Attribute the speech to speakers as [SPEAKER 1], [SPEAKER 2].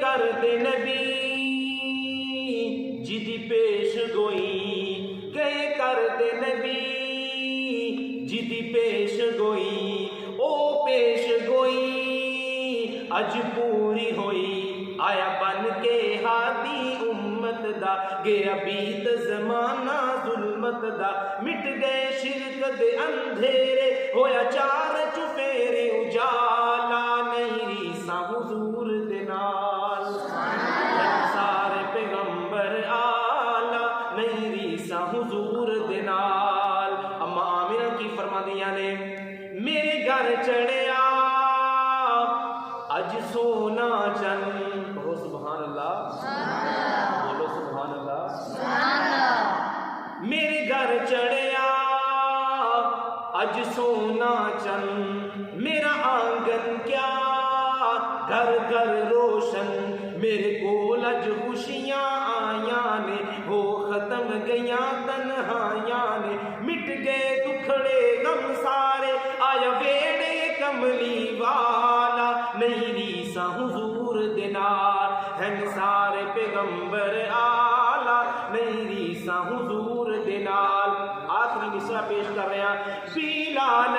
[SPEAKER 1] کر دے نبی جدی پیش گوئی گئے کر دے نبی جدی پیش گوئی او پیش گوئی اج پوری ہوئی آیا بن کے ہادی امت دا گیا بیت زمانہ ظلمت دا مٹ گئے شرک دے اندھیرے ہویا چار چفیرے اجالا نہیں ریسا حضور دے نال سارے پیغمبر آلہ نہیں ریسا حضور دے نال اما آمینہ کی فرما دیا نے میرے گھر چڑھیا اج سونا چن کہو سبحان اللہ بولو سبحان اللہ میرے گھر چڑھیا اج سونا چن میرا آنگن کیا گھر گھر روشن میرے کول اج خوشیاں آیاں نے ہو ختم گیاں تنہائیاں نے مٹ گئے دکھڑے غم سارے آیا ویڑے کملی والا نہیں ریسا حضور دے نال ہیں سارے پیغمبر آلہ نہیں ریسا حضور دے نال آخری مصرع پیش کر رہے ہیں بلال